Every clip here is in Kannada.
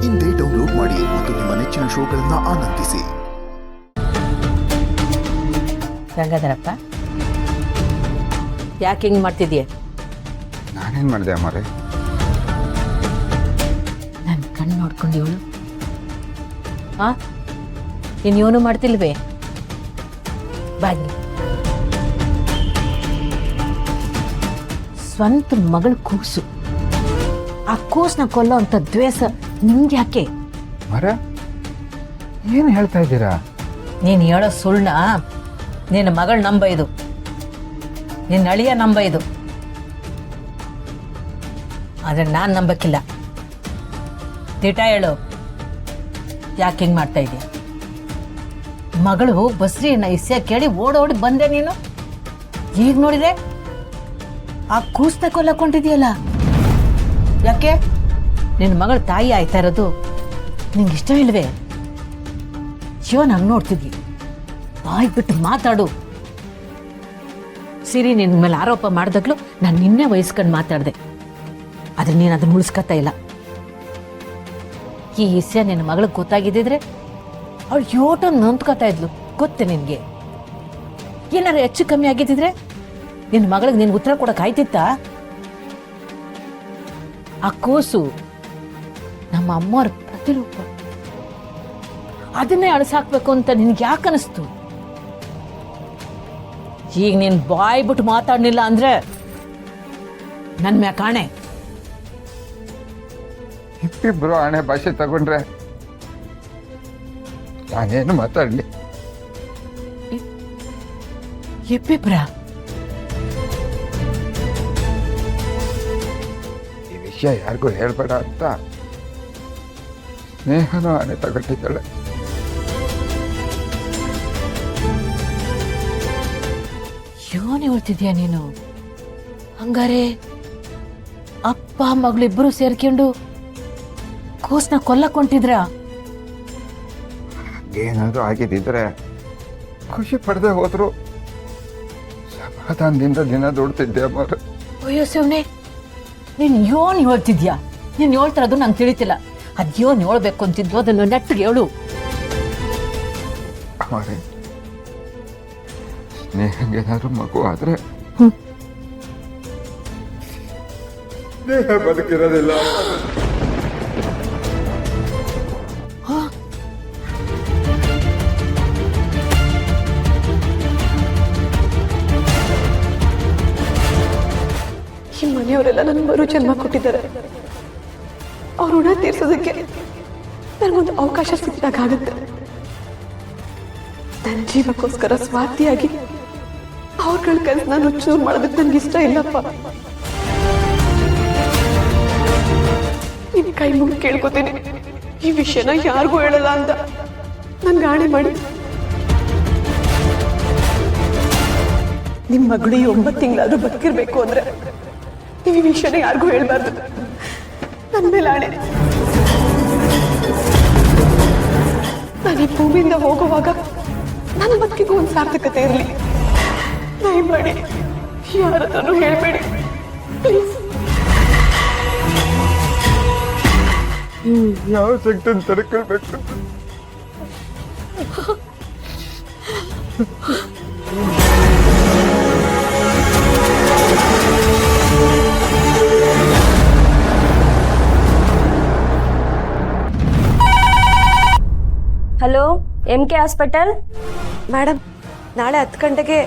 ಇಂದೇ ಡೌನ್ಲೋಡ್ ಮಾಡಿ ಮತ್ತು ನಿಮ್ಮ ನೆಚ್ಚಿನ ಶೋಗಳನ್ನು ಆನಂದಿಸಿ. ಗಂಗಾಧರಪ್ಪ, ಯಾಕೆ ಹಿಂಗೆ ಮಾಡ್ತಿದ್ದೀಯ? ನಾನೇನು ಮಾಡಿದೆ ಅಮ್ಮರೇ? ನನ್ನ ಕಣ್ಣು ನೋಡ್ಕೊಂಡು ಇವಳು ಇನ್ನೇನು ಮಾಡ್ತಿಲ್ವೇ? ಬನ್ನಿ, ಸ್ವಂತ ಮಗಳು ಕೂಸು, ಆ ಕೂಸನ್ನ ಕೊಲ್ಲೋ ಅಂತ ದ್ವೇಷ ನಿಮ್ಗೆ ಯಾಕೆ? ಮರ ಏನು ಹೇಳ್ತಾ ಇದ್ದೀರಾ? ನೀನು ಹೇಳೋ ಸುಳ್ಳ ನಿನ್ನ ಮಗಳು ನಂಬೈದು, ನಿನ್ನ ಅಳಿಯ ನಂಬೈದು, ಆದರೆ ನಾನು ನಂಬಕ್ಕಿಲ್ಲ. ದಿಟ ಹೇಳು, ಯಾಕೆ ಹಿಂಗೆ ಮಾಡ್ತಾ ಇದೀಯ? ಮಗಳು ಬಸ್ರಿನ ಇಸ್ಯ ಕೇಳಿ ಓಡೋಡಿ ಬಂದೆ ನೀನು. ಈಗ ನೋಡಿದ್ರೆ ಆ ಕೂಸ್ನ ಕೊಲ್ಲಕೊಂಡಿದೆಯಲ್ಲ, ಯಾಕೆ? ನಿನ್ನ ಮಗಳ ತಾಯಿ ಆಯ್ತಾ ಇರೋದು ನಿಂಗೆ ಇಷ್ಟ ಇಲ್ವೇ? ಶಿವ ನಂಗೆ ನೋಡ್ತಿದ್ವಿ, ಬಾಯ್ ಬಿಟ್ಟು ಮಾತಾಡು. ಸಿರಿ ನಿನ್ನ ಮೇಲೆ ಆರೋಪ ಮಾಡಿದಾಗ್ಲೂ ನಾನು ನಿನ್ನೆ ವಹಿಸ್ಕೊಂಡು ಮಾತಾಡಿದೆ, ಆದ್ರೆ ನೀನು ಅದನ್ನ ಉಳಿಸ್ಕೊತಾ ಇಲ್ಲ. ಈ ವಿಷಯ ನಿನ್ನ ಮಗಳಿಗೆ ಗೊತ್ತಾಗಿದ್ದಿದ್ರೆ ಅವಳು ಯೋಟೋ ನೊಂದ್ಕೋತಾ ಇದ್ಲು, ಗೊತ್ತೆ ನಿನಗೆ? ಏನಾರು ಹೆಚ್ಚು ಕಮ್ಮಿ ಆಗಿದ್ದಿದ್ರೆ ನಿನ್ನ ಮಗಳಿಗೆ ನೀನು ಉತ್ತರ ಕೊಡಕ್ಕೆ ಆಯ್ತಿತ್ತಾ? ಆ ಕೂಸು ನಮ್ಮ ಅಮ್ಮವ್ರ ಪ್ರತಿರೂಪ, ಅದನ್ನೇ ಅಳಸಾಕ್ಬೇಕು ಅಂತ ನಿನ್ಗೆ ಯಾಕೆ ಅನಿಸ್ತು? ಈಗ ನೀನು ಬಾಯ್ ಬಿಟ್ಟು ಮಾತಾಡ್ಲಿಲ್ಲ ಅಂದ್ರೆ ನನ್ನ ಮ್ಯಾ ಕಾಣೆ. ಇಬ್ಬಿಬ್ರು ಹಣೆ ಭಾಷೆ ತಗೊಂಡ್ರೆ ನಾನೇನು ಮಾತಾಡ್ಲಿ? ಇಬ್ಬಿಬ್ರ ಈ ವಿಷಯ ಯಾರಿಗೂ ಹೇಳ್ಬೇಡ ಅಂತ ಸ್ನೇಹನೂ ಹಣೆ ತಗೊಂಡಿದ್ದಾಳೆ. ಯೋನಿ ಹೇಳ್ತಿದ್ಯಾ ನೀನು? ಹಂಗಾರೆ ಅಪ್ಪ ಮಗಳಿಬ್ಬರು ಸೇರ್ಕೊಂಡು ಕೂಸ್ನ ಕೊಲ್ಲಕೊಂಡಿದ್ರ? ಏನಾದ್ರು ಆಗಿದ್ದಿದ್ರೆ ಖುಷಿ ಪಡೆದೇ ಹೋದ್ರು ಸಮಾಧಾನದಿಂದ ದಿನ ದುಡ್ತಿದ್ದೆ ಅಮ್ಮವ್ರೆ. ಅಯ್ಯೋ ಶಿವನೇ, ನೀನ್ ಯೋನ್ ಹೇಳ್ತಿದ್ಯಾ? ನೀನ್ ಹೇಳ್ತಿರೋದು ನಂಗೆ ತಿಳಿತಿಲ್ಲ. ಅದ್ ಯೋನ್ ಹೇಳ್ಬೇಕು ಅಂತಿದ್ವು, ಅದನ್ನು ನೆಟ್ಟಿಗೆ ಹೇಳು. ಅಮ್ಮವ್ರೆ, ಸ್ನೇಹಂಗೇನಾದ್ರು ಮಗು ಆದ್ರೆ ಸ್ನೇಹ ಬದುಕಿರೋದಿಲ್ಲ. ಈ ಮನೆಯವರೆಲ್ಲ ನನ್ನ ಮರು ಜನ್ಮ ಕೊಟ್ಟಿದ್ದಾರೆ. ಅವ್ರ ಋಣ ತೀರ್ಸೋದಕ್ಕೆ ನನಗೊಂದು ಅವಕಾಶ ಸಿಕ್ಕಾಗುತ್ತೆ. ನನ್ನ ಜೀವಕ್ಕೋಸ್ಕರ ಸ್ವಾರ್ಥಿಯಾಗಿ ಅವ್ರಗಳ ಕನಸನ್ನ ನುಚ್ಚೂರು ಮಾಡೋದಕ್ಕೆ ನನಗೆ ಇಷ್ಟ ಇಲ್ಲಪ್ಪ. ನಿನ್ ಕೈ ಮುಗಿ ಕೇಳ್ಕೊತೀನಿ, ಈ ವಿಷಯನ ಯಾರಿಗೂ ಹೇಳಲ್ಲ ಅಂತ ನನ್ಗೆ ಆಣೆ ಮಾಡಿ. ನಿಮ್ ಮಗಳು 9 ತಿಂಗಳಾದ್ರೂ ಬದುಕಿರ್ಬೇಕು ಅಂದ್ರೆ ನೀವು ಈ ವಿಷಯನ ಯಾರಿಗೂ ಹೇಳ್ಬಾರ್ದು. ನನ್ನ ಮೇಲೆ ಆಣೆ. ನಾನು ಈ ಭೂಮಿಯಿಂದ ಹೋಗುವಾಗ ನನ್ನ ಬದುಕಿಗೂ ಒಂದು ಸಾರ್ಥಕತೆ ಇರಲಿ. ದಯಮಾಡಿ ಯಾರನ್ನು ಹೇಳ್ಬೇಡಿ ಪ್ಲೀಸ್. ಯಾವ ಶಕ್ತಿನ ತಡ್ಕೊಳ್ಬೇಕು? Hello, MK hospital. ಮೇಡಮ್, ನಾಳೆ 10 ಗಂಟೆಗೆ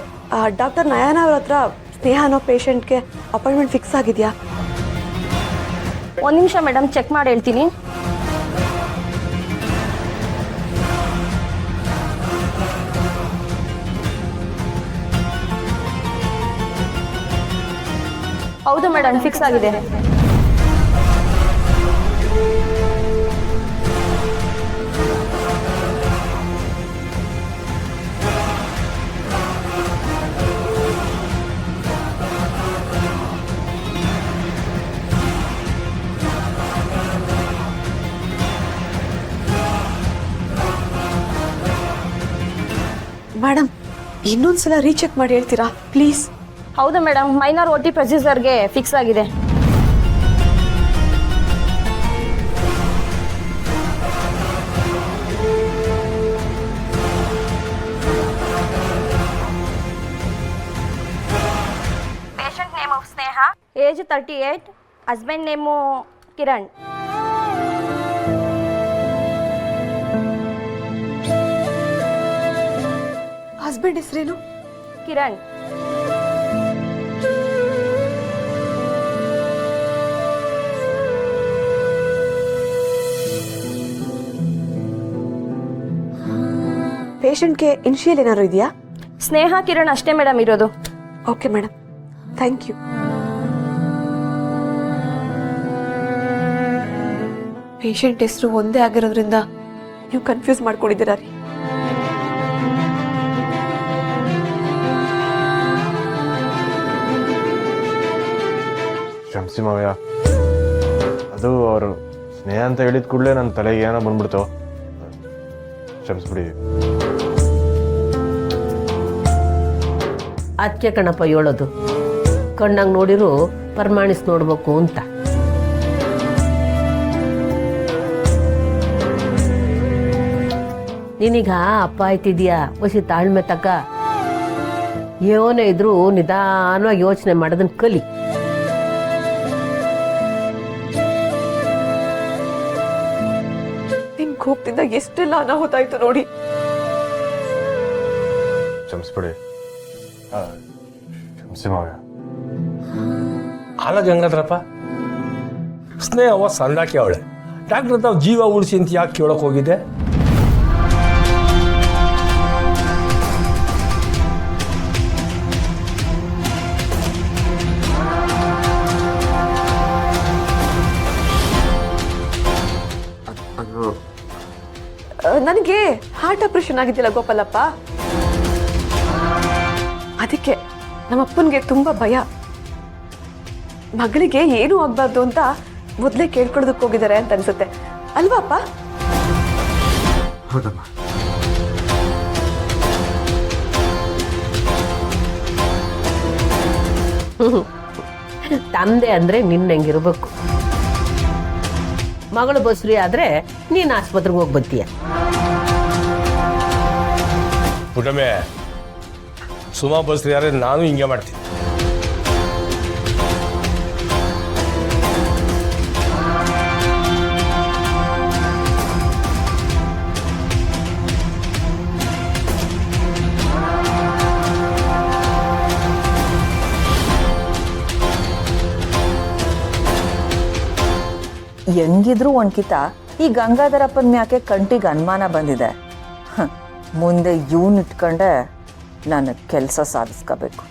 ಡಾಕ್ಟರ್ ನಯನ ಅವ್ರ ಹತ್ರ ಸ್ನೇಹ ಅನ್ನೋ ಪೇಷಂಟ್ಗೆ ಅಪಾಯಿಂಟ್ಮೆಂಟ್ ಫಿಕ್ಸ್ ಆಗಿದೆಯಾ? ಒಂದು ನಿಮಿಷ ಮೇಡಮ್, ಚೆಕ್ ಮಾಡಿ ಹೇಳ್ತೀನಿ. ಹೌದು ಮೇಡಮ್, ಫಿಕ್ಸ್ ಆಗಿದೆ. ಮೇಡಮ್, ಇನ್ನೊಂದ್ಸಲ ರೀಚೆಕ್ ಮಾಡಿ ಹೇಳ್ತೀರಾ ಪ್ಲೀಸ್? ಹೌದು ಮೇಡಮ್, ಮೈನರ್ OT ಪ್ರೊಸೀಜರ್ಗೆ ಫಿಕ್ಸ್ ಆಗಿದೆ. 38, ಹಸ್ಬೆಂಡ್ ನೇಮು ಕಿರಣ್. ಹಸ್ಬೆಂಡ್ ಹೆಸರೇನು? ಕಿರಣ್. ಪೇಷಂಟ್ಗೆ ಇನಿಷಿಯಲ್ ಏನಾದ್ರು ಇದೆಯಾ? ಸ್ನೇಹ ಕಿರಣ್ ಅಷ್ಟೇ ಮೇಡಮ್ ಇರೋದು. Okay madam, thank you. Patient ಹೆಸರು ಒಂದೇ ಆಗಿರೋದ್ರಿಂದ ನೀವು ಕನ್ಫ್ಯೂಸ್ ಮಾಡ್ಕೊಂಡಿದ್ದೀರಾ ರೀ. ಕ್ಷಮಿಸಿ ಮಾವಯ್ಯ, ಅದು ಅವರು ಸ್ನೇಹ ಅಂತ ಹೇಳಿದ ಕೂಡಲೇ ನನ್ನ ತಲೆಗೆ ಏನೋ ಬಂದ್ಬಿಡ್ತು. ಕ್ಷಮಿಸ್ಬಿಡಿ. ಅದಕ್ಕೆ ಕಣಪ್ಪ ಹೇಳೋದು, ಕಣ್ಣಾಗ ನೋಡಿರು ಪ್ರಮಾಣಿಸಿ ನೋಡ್ಬೇಕು ಅಂತ. ನೀನೀಗ ಅಪ್ಪ ಆಯ್ತಿದ್ಯಾ, ಹೊಸಿ ತಾಳ್ಮೆ ತಕ್ಕ. ಏನೇ ಇದ್ರೂ ನಿಧಾನವಾಗಿ ಯೋಚನೆ ಮಾಡೋದನ್ನ ಕಲಿ. ನಿಮ್ ಕೋಪದಿಂದ ಎಷ್ಟೆಲ್ಲ ಅನಾಹುತ ಆಯ್ತು ನೋಡಿ. ಕ್ಷಮಿಸ್ಬಿಡಿ. ಕ್ಷಮಿಸಿ ಮಾವಯ್ಯ. ಅಲ್ಲ ಗಂಗಾಧರಪ್ಪ, ಸ್ನೇಹ ಅವ ಸಂದಾಕಿ ಅವಳೆ. ಡಾಕ್ಟ್ರ್ ತಾವು ಜೀವ ಉಳಿಸಿ ಅಂತ ಯಾಕೆ ಕೇಳೋಕೆ ಹೋಗಿದ್ದೆ? ನನಗೆ ಹಾರ್ಟ್ ಆಪರೇಷನ್ ಆಗಿದ್ದಿಲ್ಲ ಗೋಪಾಲಪ್ಪ, ಅದಕ್ಕೆ ನಮ್ಮಪ್ಪನಿಗೆ ತುಂಬಾ ಭಯ. ಮಗಳಿಗೆ ಏನೂ ಆಗ್ಬಾರ್ದು ಅಂತ ಮೊದಲೇ ಕೇಳ್ಕೊಳ್ಳೋದಕ್ಕೆ ಹೋಗಿದ್ದಾರೆ ಅಂತ ಅನ್ಸುತ್ತೆ ಅಲ್ವಾ ಅಪ್ಪ? ಹೌದಮ್ಮ. ತಂದೆ ಅಂದ್ರೆ ನಿನ್ನಂಗಿರ್ಬೇಕು. ಮಗಳು ಬಸ್ರಿ ಆದ್ರೆ ನೀನು ಆಸ್ಪತ್ರೆಗೆ ಹೋಗಿ ಬರ್ತೀಯ. ಪುಟಮೆ, ಸುಮಾ ಬಸ್ರಿ ಯಾರೇ ನಾನು ಹಿಂಗೆ ಮಾಡ್ತೀನಿ. ಹೆಂಗಿದ್ರು ಒಂದ್ಕಿತ ಈ ಗಂಗಾಧರಪ್ಪನ ಮ್ಯಾಕೆ ಕಂಟಿಗೆ ಅನುಮಾನ ಬಂದಿದೆ. ಮುಂದೆ ಇವನ್ ಇಟ್ಕೊಂಡೆ ನಾನು ಕೆಲಸ ಸಾಧಿಸ್ಕೋಬೇಕು.